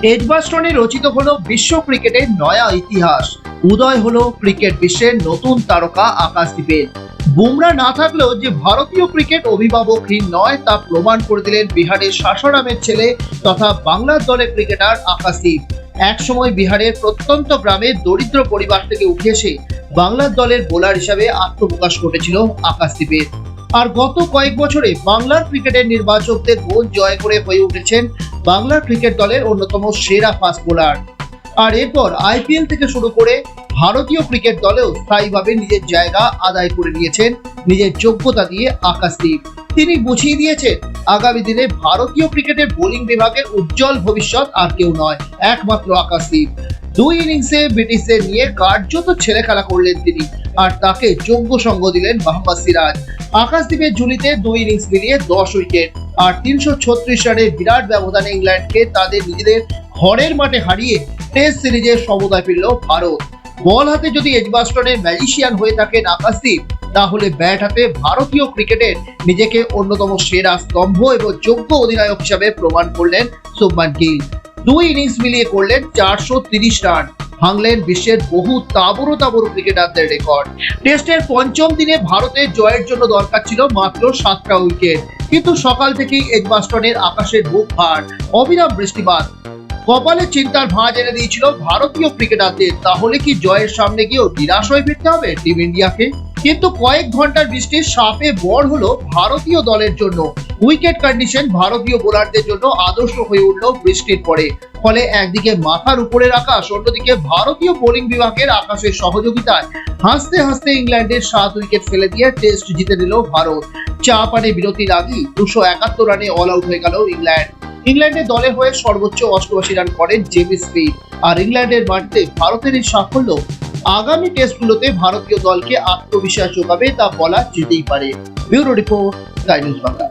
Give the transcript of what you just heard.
এজবাস্টনে রচিত হলো বিশ্ব ক্রিকেটের নয়া ইতিহাস। উদয় হলো ক্রিকেট বিশ্বের নতুন তারকা আকাশদীপের। বুমরা না থাকলেও যে ভারতীয় ক্রিকেট অভিভাবকহীন নয় তা প্রমাণ করে দিলেন বিহারের সাসারামের ছেলে তথা বাংলার দলের ক্রিকেটার আকাশদীপ। একসময় বিহারের প্রত্যন্ত গ্রামে দরিদ্র পরিবার থেকে উঠে এসে বাংলার দলের বোলার হিসাবে আত্মপ্রকাশ ঘটেছিল আকাশদীপের। আর গত কয়েক বছরে বাংলার ক্রিকেটের নির্বাচকদের মন জয় করে হয়ে উঠেছেন বাংলার ক্রিকেট দলের অন্যতম সেরা ফাস্ট বোলার। আর এরপর আইপিএল থেকে শুরু করে ভারতীয় ক্রিকেট দলেও স্থায়ীভাবে নিজের জায়গা আদায় করে নিয়েছেন নিজের যোগ্যতা দিয়ে আকাশদীপ। তিনি বুঝিয়ে দিয়েছেন আগামী দিনে ভারতীয় ক্রিকেটের বোলিং বিভাগের উজ্জ্বল ভবিষ্যৎ আর কেউ নয়, একমাত্র আকাশদীপ। দুই ইনিংসে ব্রিটিশদের নিয়ে কার্যত ছেলে খেলা করলেন তিনি, আর তাকে যোগ্য সঙ্গ দিলেন মোহাম্মদ সিরাজ। আকাশদীপের ঝুলিতে দুই ইনিংস মিলিয়ে 10 উইকেট আর 336 রানের বিরাট ব্যবধানে ইংল্যান্ডকে তাদের নিজেদের ঘরের মাঠে হারিয়ে টেস্ট সিরিজের সমতায় ফিরল ভারত। বল হাতে যদি এজবাস্টনের ম্যাজিশিয়ান হয়ে থাকেন আকাশদীপ, তাহলে ব্যাট হাতে ভারতীয় ক্রিকেটের নিজেকে অন্যতম সেরা স্তম্ভ এবং যোগ্য অধিনায়ক হিসাবে প্রমাণ করলেন শুভমান গিল। দুই ইনিংস মিলিয়ে করলেন 430 রান, ভাঙলেন বিশ্বের বহু তাবড়ো ক্রিকেটারদের রেকর্ড। টেস্টের পঞ্চম দিনে ভারতের জয়ের জন্য দরকার ছিল মাত্র 7টা উইকেট, কিন্তু সকাল থেকেই এজবাস্টনের আকাশের বুক ভার, অবিরাম বৃষ্টিপাত কপালে চিন্তার ভাঁজ এনে দিয়েছিল ভারতীয় ক্রিকেটারদের। তাহলে কি জয়ের সামনে গিয়েও নিরাশ হয়ে ফিরতে হবে টিম ইন্ডিয়াকে? কিন্তু কয়েক ঘন্টার বৃষ্টির সাপে বর হলো ভারতীয় দলের জন্য। উইকেট কন্ডিশন ভারতীয় বোলারদের জন্য আদর্শ হয়ে উঠল বৃষ্টির পরে। ফলে একদিকে মাথার উপরের আকাশ, অন্যদিকে ভারতীয় বোলিং বিভাগের আকাশের সহযোগিতায় হাসতে হাসতে ইংল্যান্ডের 7 উইকেট ফেলে দিয়ে টেস্ট জিতে নিল ভারত। 4 পারে বিরতির আগেই 271 রানে অল আউট হয়ে গেল ইংল্যান্ড। ইংল্যান্ডের দলের হয়ে সর্বোচ্চ 88 রান করেন জেমি স্মিথ। আর ইংল্যান্ডের মাটিতে ভারতের এই সাফল্য আগামী টেস্টগুলোতে ভারতীয় দলকে আত্মবিশ্বাস যোগাবে তা বলা যেতেই পারে। Bureau report, sky news Bangla.